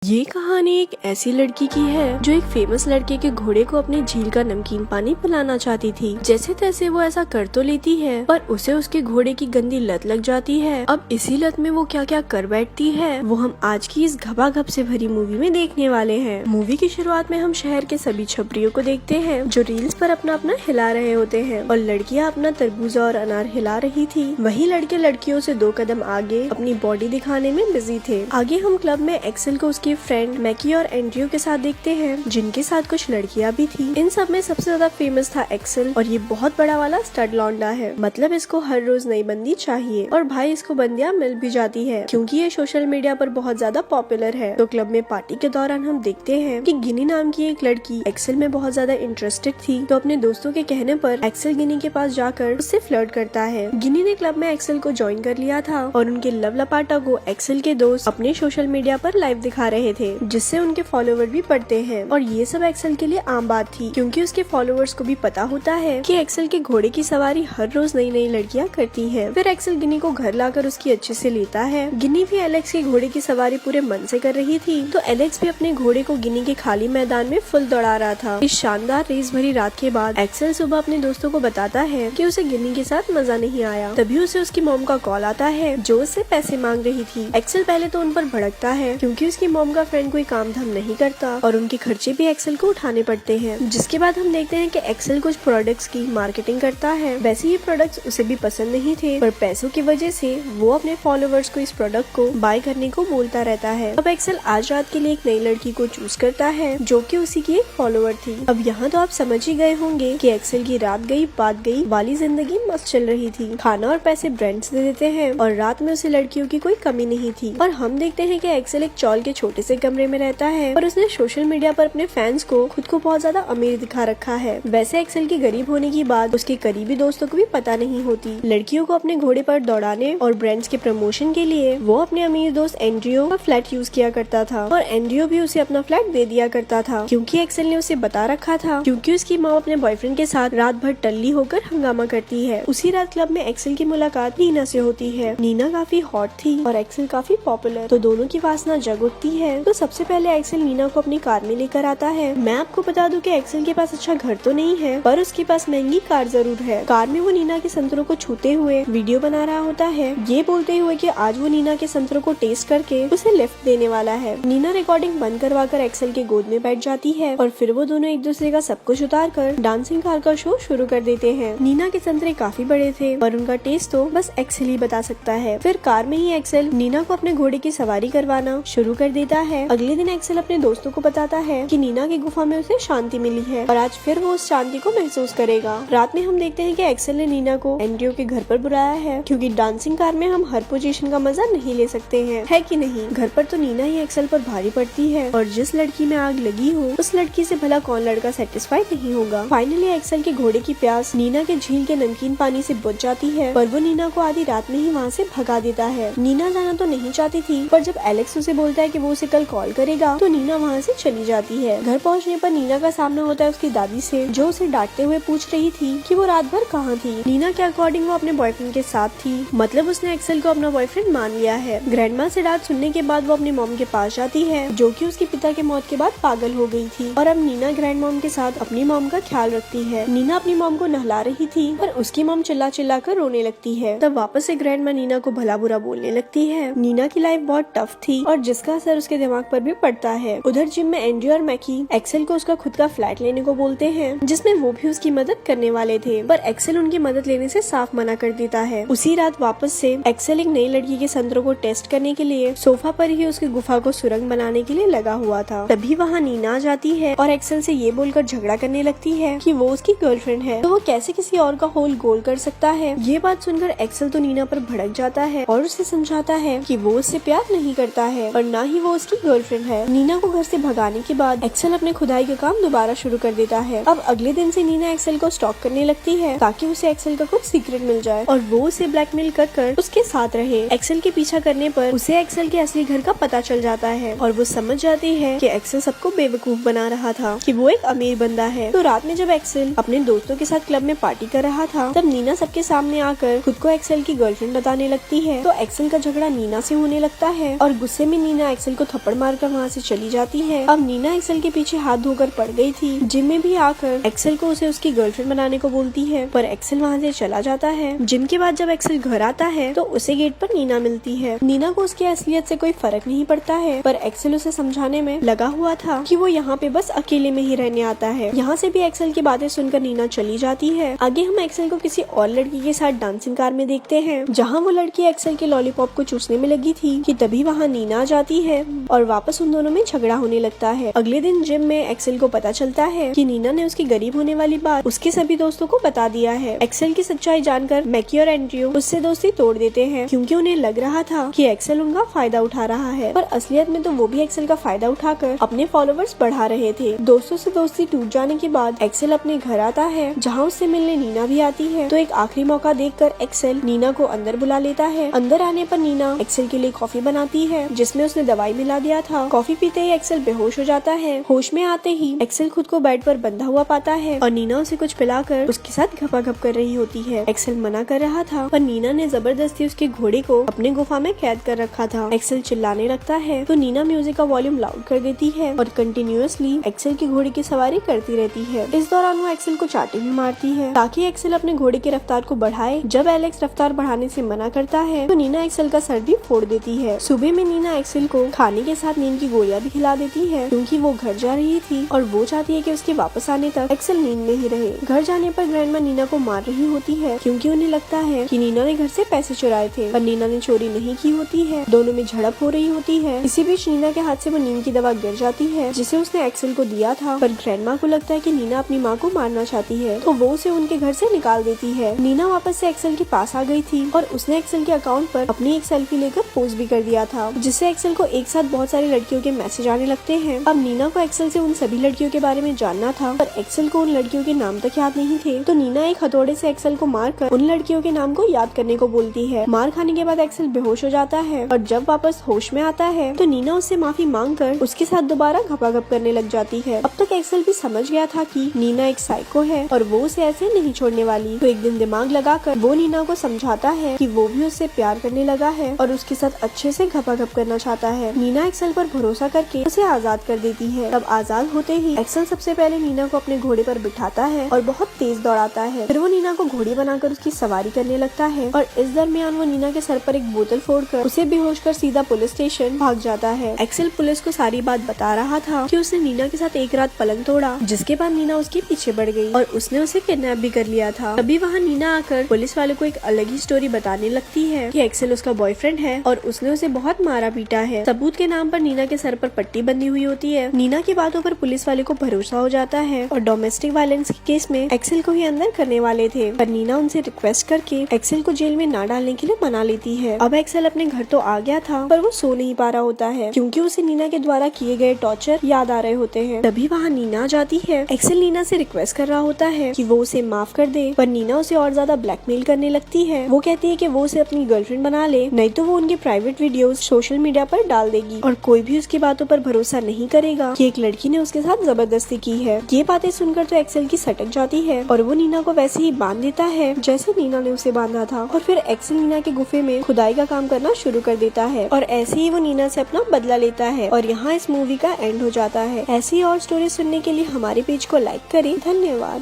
ये कहानी एक ऐसी लड़की की है जो एक फेमस लड़के के घोड़े को अपने झील का नमकीन पानी पिलाना चाहती थी। जैसे तैसे वो ऐसा कर तो लेती है, पर उसे उसके घोड़े की गंदी लत लग जाती है। अब इसी लत में वो क्या क्या कर बैठती है वो हम आज की इस घबाघब से भरी मूवी में देखने वाले हैं। मूवी की शुरुआत में हम शहर के सभी छपरियों को देखते हैं जो रील्स पर अपना अपना हिला रहे होते हैं और लड़कियां अपना तरबूजा और अनार हिला रही थी। वही लड़के लड़कियों से 2 कदम आगे अपनी बॉडी दिखाने में बिजी थे। आगे हम क्लब में एक्सेल को उसकी फ्रेंड मैकी और एंड्रयू के साथ देखते हैं, जिनके साथ कुछ लड़कियां भी थी। इन सब में सबसे ज्यादा फेमस था एक्सेल और ये बहुत बड़ा वाला स्टड लौंडा है। मतलब इसको हर रोज नई बंदी चाहिए और भाई इसको बंदियां मिल भी जाती है क्योंकि ये सोशल मीडिया पर बहुत ज्यादा पॉपुलर है। तो क्लब में पार्टी के दौरान हम देखते हैं कि गिनी नाम की एक लड़की एक्सेल में बहुत ज्यादा इंटरेस्टेड थी, तो अपने दोस्तों के कहने पर एक्सेल गिनी के पास जाकर उससे फ्लर्ट करता है। गिनी ने क्लब में एक्सेल को ज्वाइन कर लिया था और उनके लव लपाटा को एक्सेल के दोस्त अपने सोशल मीडिया पर लाइव दिखा रहे थे, जिससे उनके फॉलोवर भी बढ़ते हैं। और ये सब एक्सेल के लिए आम बात थी क्योंकि उसके फॉलोवर्स को भी पता होता है कि एक्सेल के घोड़े की सवारी हर रोज नई नई लड़कियां करती हैं। फिर एक्सेल गिनी को घर लाकर उसकी अच्छे से लेता है। गिनी भी एलेक्स के घोड़े की सवारी पूरे मन से कर रही थी, तो एलेक्स भी अपने घोड़े को गिनी के खाली मैदान में फुल दौड़ा रहा था। इस शानदार रेस भरी रात के बाद एक्सेल सुबह अपने दोस्तों को बताता है कि उसे गिनी के साथ मजा नहीं आया। तभी उसे उसकी मॉम का कॉल आता है जो उससे पैसे मांग रही थी। एक्सेल पहले तो उन पर भड़कता है क्योंकि उसकी मॉम का फ्रेंड कोई काम धाम नहीं करता और उनके खर्चे भी एक्सेल को उठाने पड़ते हैं। जिसके बाद हम देखते हैं कि एक्सेल कुछ प्रोडक्ट्स की मार्केटिंग करता है। वैसे ये प्रोडक्ट्स उसे भी पसंद नहीं थे, पर पैसों की वजह से वो अपने फॉलोवर्स को इस प्रोडक्ट को बाय करने को बोलता रहता है। अब एक्सेल आज रात के लिए एक नई लड़की को चूज करता है जो कि उसी की एक फॉलोवर थी। अब यहाँ तो आप समझ ही गए होंगे कि एक्सेल की रात गई बात गई वाली जिंदगी मस्त चल रही थी। खाना और पैसे ब्रांड्स दे देते हैं और रात में उसे लड़कियों की कोई कमी नहीं थी। और हम देखते हैं कि एक्सेल एक चौल के छोटे से कमरे में रहता है और उसने सोशल मीडिया पर अपने फैंस को खुद को बहुत ज्यादा अमीर दिखा रखा है। वैसे एक्सेल की गरीब होने की बात उसके करीबी दोस्तों को भी पता नहीं होती। लड़कियों को अपने घोड़े पर दौड़ाने और ब्रांड्स के प्रमोशन के लिए वो अपने अमीर दोस्त एंड्रयू का फ्लैट यूज किया करता था और एंड्रयू भी उसे अपना फ्लैट दे दिया करता था क्योंकि एक्सेल ने उसे बता रखा था क्योंकि उसकी माँ अपने बॉयफ्रेंड के साथ रात भर टल्ली होकर हंगामा करती है। उसी रात क्लब में एक्सेल की मुलाकात नीना से होती है। नीना काफी हॉट थी और एक्सेल काफी पॉपुलर, तो दोनों की वासना जग उठती है। तो सबसे पहले एक्सेल नीना को अपनी कार में लेकर आता है। मैं आपको बता दूं कि एक्सेल के पास अच्छा घर तो नहीं है, पर उसके पास महंगी कार जरूर है। कार में वो नीना के संतरों को छूते हुए वीडियो बना रहा होता है, ये बोलते हुए कि आज वो नीना के संतरों को टेस्ट करके उसे लिफ्ट देने वाला है। नीना रिकॉर्डिंग बंद करवाकर एक्सेल के गोद में बैठ जाती है और फिर वो दोनों एक दूसरे का सब कुछ उतार कर डांसिंग कार का शो शुरू कर देते हैं। नीना के संतरे काफी बड़े थे और उनका टेस्ट तो बस एक्सेल ही बता सकता है। फिर कार में ही एक्सेल नीना को अपने घोड़े की सवारी करवाना शुरू कर देता है। अगले दिन एक्सेल अपने दोस्तों को बताता है कि नीना की गुफा में उसे शांति मिली है और आज फिर वो उस शांति को महसूस करेगा। रात में हम देखते हैं कि एक्सेल ने नीना को एंड्रयू के घर पर बुलाया है क्योंकि डांसिंग कार में हम हर पोजीशन का मजा नहीं ले सकते हैं, है कि नहीं। घर पर तो नीना ही एक्सेल पर भारी पड़ती है और जिस लड़की में आग लगी हो उस लड़की से भला कौन लड़का सेटिस्फाई नहीं होगा। फाइनली एक्सेल के घोड़े की प्यास नीना के झील के नमकीन पानी से बुझ जाती है, पर वो नीना को आधी रात में ही वहाँ से भगा देता है। नीना जाना तो नहीं चाहती थी, पर जब एलेक्स उसे बोलता है कि वो उसे कल कॉल करेगा तो नीना वहाँ से चली जाती है। घर पहुँचने पर नीना का सामना होता है उसकी दादी से, जो उसे डांटते हुए पूछ रही थी कि वो रात भर कहाँ थी। नीना के अकॉर्डिंग वो अपने बॉयफ्रेंड के साथ थी, मतलब उसने एक्सेल को अपना बॉयफ्रेंड मान लिया है। ग्रैंडमा से डांट सुनने के बाद वो अपनी मॉम के पास जाती है, जो कि उसके पिता के मौत के बाद पागल हो गई थी और अब नीना ग्रैंड मॉम के साथ अपनी मॉम का ख्याल रखती है। नीना अपनी मॉम को नहला रही थी पर उसकी मॉम चिल्ला चिल्ला कर रोने लगती है। तब वापस से ग्रैंडमा नीना को भला बुरा बोलने लगती है। नीना की लाइफ बहुत टफ थी और जिसका असर उसके दिमाग पर भी पड़ता है। उधर जिम में एंड्रयू और मैकी एक्सेल को उसका खुद का फ्लैट लेने को बोलते हैं, जिसमें वो भी उसकी मदद करने वाले थे, पर एक्सेल उनकी मदद लेने से साफ मना कर देता है। उसी रात वापस से एक्सेल एक नई लड़की के संतरों को टेस्ट करने के लिए सोफा पर ही उसकी गुफा को सुरंग बनाने के लिए लगा हुआ था। तभी वहाँ नीना आ जाती है और एक्सेल से ये बोलकर झगड़ा करने लगती है कि वो उसकी गर्लफ्रेंड है, तो वो कैसे किसी और का होल गोल कर सकता है। ये बात सुनकर एक्सेल तो नीना पर भड़क जाता है और उसे समझाता है कि वो उससे प्यार नहीं करता है और न ही वो उसकी गर्लफ्रेंड है। नीना को घर से भगाने के बाद एक्सेल अपने खुदाई का काम दोबारा शुरू कर देता है। अब अगले दिन से नीना एक्सेल को स्टॉक करने लगती है ताकि उसे एक्सेल का कुछ सीक्रेट मिल जाए और वो उसे ब्लैकमेल कर उसके साथ रहे। एक्सेल के पीछा करने पर उसे एक्सेल के असली घर का पता चल जाता है और वो समझ जाती है कि एक्सेल सबको बेवकूफ बना रहा था कि वो एक अमीर बंदा है। तो रात में जब एक्सेल अपने दोस्तों के साथ क्लब में पार्टी कर रहा था तब नीना सबके सामने आकर खुद को एक्सेल की गर्लफ्रेंड बताने लगती है। तो एक्सेल का झगड़ा नीना से होने लगता है और गुस्से में नीना एक्सेल को थप्पड़ मारकर वहाँ से चली जाती है। अब नीना एक्सेल के पीछे हाथ धोकर पड़ गई थी। जिम में भी आकर एक्सेल को उसे उसकी गर्लफ्रेंड बनाने को बोलती है पर एक्सेल वहाँ से चला जाता है। जिम के बाद जब एक्सेल घर आता है तो उसे गेट पर नीना मिलती है। नीना को उसकी असलियत से कोई फर्क नहीं पड़ता है पर एक्सेल उसे समझाने में लगा हुआ था कि वो यहाँ पे बस अकेले में ही रहने आता है। यहाँ से भी एक्सेल की बातें सुनकर नीना चली जाती है। आगे हम एक्सेल को किसी और लड़की के साथ डांसिंग कार में देखते हैं जहाँ वो लड़की एक्सेल के लॉलीपॉप को चूसने में लगी थी कि तभी वहाँ नीना आ जाती है और वापस उन दोनों में झगड़ा होने लगता है। अगले दिन जिम में एक्सेल को पता चलता है कि नीना ने उसकी गरीब होने वाली बात उसके सभी दोस्तों को बता दिया है। एक्सेल की सच्चाई जानकर मैकी और एंड्रयू उससे दोस्ती तोड़ देते हैं क्योंकि उन्हें लग रहा था कि एक्सेल उनका फायदा उठा रहा है पर असलियत में तो वो भी एक्सेल का फायदा उठाकर अपने फॉलोवर्स बढ़ा रहे थे। दोस्तों से दोस्ती टूट जाने के बाद एक्सेल अपने घर आता है जहाँ उससे मिलने नीना भी आती है। तो एक आखिरी मौका देखकर एक्सेल नीना को अंदर बुला लेता है। अंदर आने पर नीना एक्सेल के लिए कॉफी बनाती है जिसमें उसने दवाई मिला दिया था। कॉफी पीते ही एक्सेल बेहोश हो जाता है। होश में आते ही एक्सेल खुद को बेड पर बंधा हुआ पाता है और नीना उसे कुछ पिलाकर उसके साथ घपाघप कर रही होती है। एक्सेल मना कर रहा था पर नीना ने जबरदस्ती उसके घोड़े को अपने गुफा में कैद कर रखा था। एक्सेल चिल्लाने लगता है तो नीना म्यूजिक का वॉल्यूम लाउड कर देती है और कंटिन्यूअसली एक्सेल की घोड़े की सवारी करती रहती है। इस दौरान वो एक्सेल को चाटी भी मारती है ताकि एक्सेल अपने घोड़े की रफ्तार को बढ़ाए। जब एलेक्स रफ्तार बढ़ाने से मना करता है तो नीना एक्सेल का सर भी फोड़ देती है। सुबह में नीना एक्सेल को खाने के साथ नींद की गोलियां भी खिला देती है क्योंकि वो घर जा रही थी और वो चाहती है कि उसके वापस आने तक एक्सेल नींद में ही रहे। घर जाने पर ग्रैंडमा नीना को मार रही होती है क्योंकि उन्हें लगता है कि नीना ने घर से पैसे चुराए थे पर नीना ने चोरी नहीं की होती है। दोनों में झड़प हो रही होती है। इसी बीच नीना के हाथ से वो नींद की दवा गिर जाती है जिसे उसने एक्सेल को दिया था पर ग्रैंडमा को लगता है कि नीना अपनी माँ को मारना चाहती है तो वो उसे उनके घर से निकाल देती है। नीना वापस से एक्सेल के पास आ गई थी और उसने एक्सेल के अकाउंट पर अपनी एक सेल्फी लेकर पोस्ट भी कर दिया था जिससे एक्सेल को एक साथ बहुत सारी लड़कियों के मैसेज आने लगते हैं। अब नीना को एक्सेल से उन सभी लड़कियों के बारे में जानना था पर एक्सेल को उन लड़कियों के नाम तक याद नहीं थे तो नीना एक हथौड़े से एक्सेल को मारकर उन लड़कियों के नाम को याद करने को बोलती है। मार खाने के बाद एक्सेल बेहोश हो जाता है और जब वापस होश में आता है तो नीना उससे माफी मांगकर उसके साथ दोबारा घपाघप करने लग जाती है। अब तक एक्सेल भी समझ गया था कि नीना एक साइको है और वो उसे ऐसे नहीं छोड़ने वाली। तो एक दिन दिमाग लगाकर वो नीना को समझाता है कि वो भी उससे प्यार करने लगा है और उसके साथ अच्छे से घपाघप करना चाहता है। नीना एक्सेल पर भरोसा करके उसे आजाद कर देती है। तब आजाद होते ही एक्सेल सबसे पहले नीना को अपने घोड़े पर बिठाता है और बहुत तेज दौड़ाता है। फिर वो नीना को घोड़ी बनाकर उसकी सवारी करने लगता है और इस दरमियान वो नीना के सर पर एक बोतल फोड़कर उसे बेहोश कर सीधा पुलिस स्टेशन भाग जाता है। एक्सेल पुलिस को सारी बात बता रहा था कि उसने नीना के साथ एक रात पलंग तोड़ा जिसके बाद नीना उसके पीछे बढ़ गई और उसने उसे किडनैप भी कर लिया था। तभी वहाँ नीना आकर पुलिस वाले को एक अलग ही स्टोरी बताने लगती है कि एक्सेल उसका बॉयफ्रेंड है और उसने उसे बहुत मारा पीटा है। सबूत के नाम पर नीना के सर पर पट्टी बंधी हुई होती है। नीना की बातों पर पुलिस वाले को भरोसा हो जाता है और डोमेस्टिक वायलेंस के केस में एक्सेल को ही अंदर करने वाले थे पर नीना उनसे रिक्वेस्ट करके एक्सेल को जेल में ना डालने के लिए मना लेती है। अब एक्सेल अपने घर तो आ गया था पर वो सो नहीं पा रहा होता है क्योंकि उसे नीना के द्वारा किए गए टॉर्चर याद आ रहे होते हैं। तभी वहाँ नीना आ जाती है। एक्सेल नीना से रिक्वेस्ट कर रहा होता है कि वो उसे माफ कर दे पर नीना उसे और ज्यादा ब्लैकमेल करने लगती है। वो कहती है कि वो उसे अपनी गर्लफ्रेंड बना ले नहीं तो वो उनके प्राइवेट वीडियोस सोशल मीडिया पर डाल देगी और कोई भी उसकी बातों पर भरोसा नहीं करेगा कि एक लड़की ने उसके साथ जबरदस्ती की है। ये बातें सुनकर तो एक्सेल की सटक जाती है और वो नीना को वैसे ही बांध देता है जैसे नीना ने उसे बांधा था और फिर एक्सेल नीना के गुफे में खुदाई का काम करना शुरू कर देता है और ऐसे ही वो नीना से अपना बदला लेता है और यहाँ इस मूवी का एंड हो जाता है। ऐसी और स्टोरी सुनने के लिए हमारे पेज को लाइक करें। धन्यवाद।